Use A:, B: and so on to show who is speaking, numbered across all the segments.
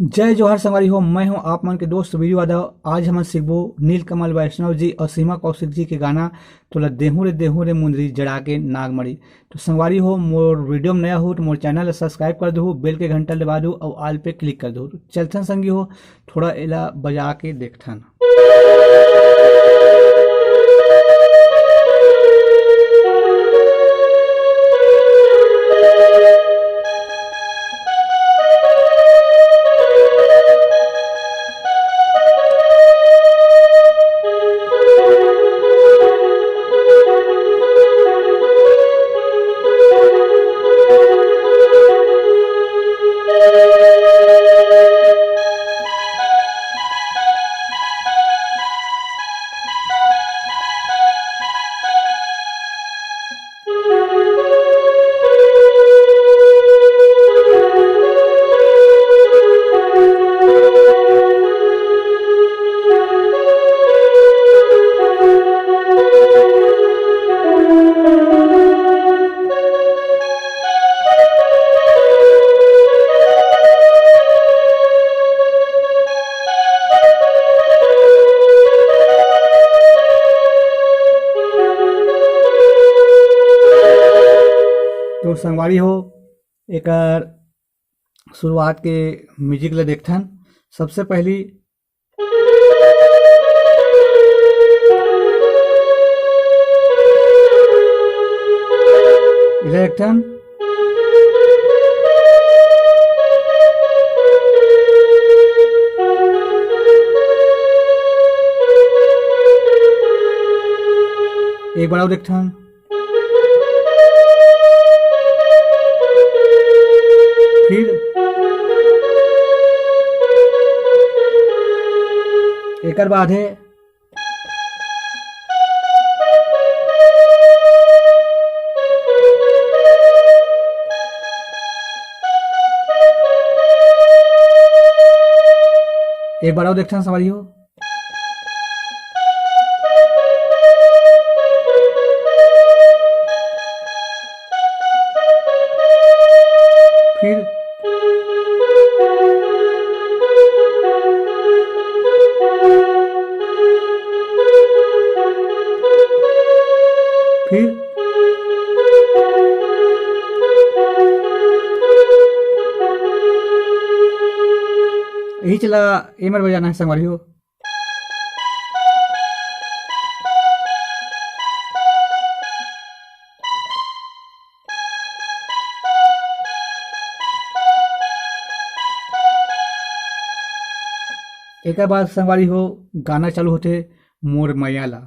A: जय जोहर संगवारी हो। मैं हूं आप मन के दोस्त वीरू यादव। आज हम सीखबो नीलकमल वैष्णव जी और सीमा कौशिक जी के गाना तोला देहू रे मुंदरी जड़ा के नागमणि। तो संगवारी हो, मोर वीडियो में नया हो तो मोर चैनल ला सब्सक्राइब कर दो, बेल के घंटा दबा दो और आल पे क्लिक कर दो। चलथन संगी हो, थोड़ा एला बजा के देखथन। तो संगवारी हो, एक शुरुआत के म्यूजिक ले देखथन। सबसे पहली इले देखथन। एक बार और देखथन। फिर एकर बाद है एक बार और देखथन सवारी हो। फिर फिर यही चला एमर बजाना है संगवारी हो। एक बाद संगवारी हो, गाना चालू होते मोर मैयाला।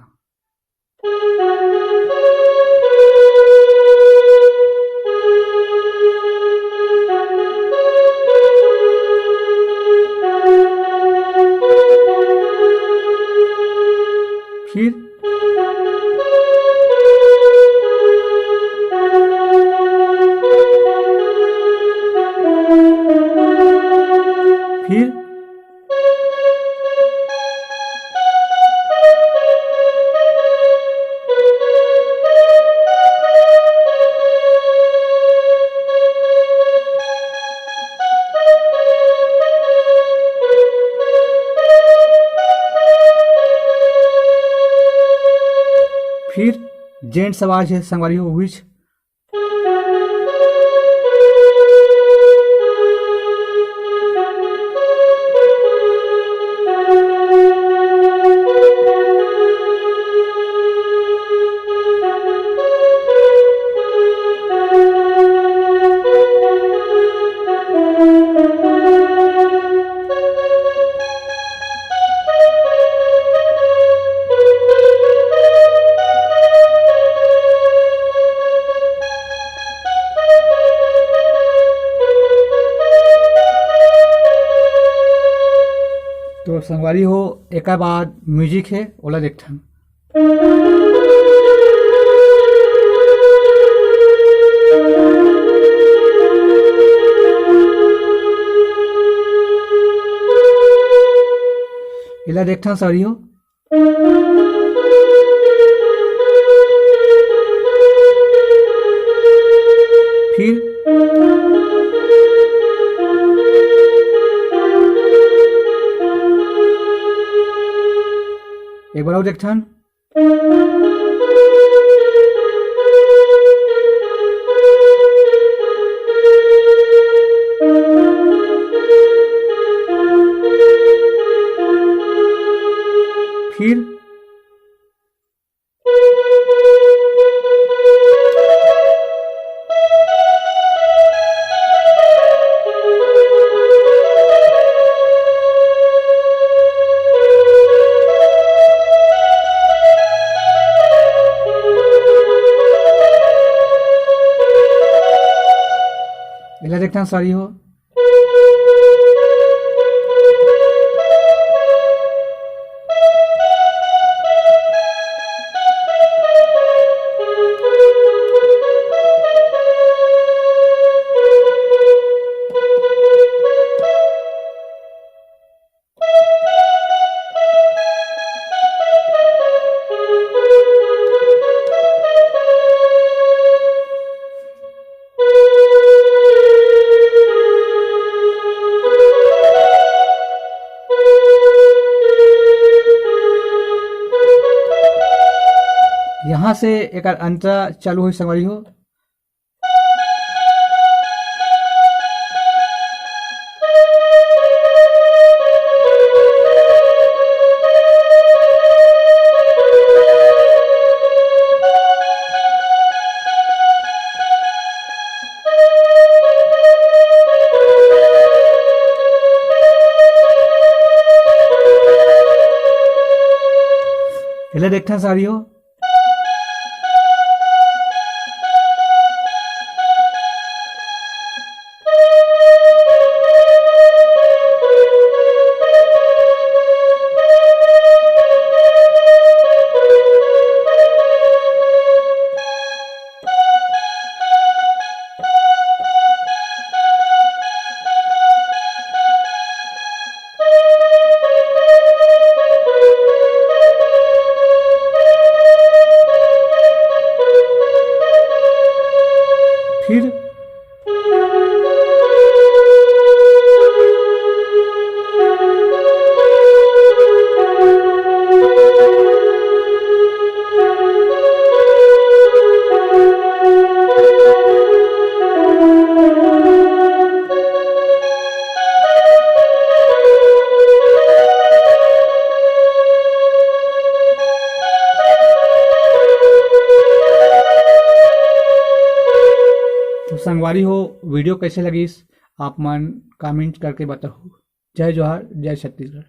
A: फिर फिर फिर जेंट्स आवाज है संगवारी हो विच। तो संगवारी हो, एक बाद म्यूजिक है ओला देखथन। इला देखथन सवारी हो। फिर एक बार और देखथन। फिर एला देखथन सारी हो। यहाँ से एक अंतरा चालू हुई संगवारी हो। एला देखथन सारी हो। फिर तो संगवारी हो, वीडियो कैसे लगी आप मन कमेंट करके बताओ। जय जोहार, जय छत्तीसगढ़।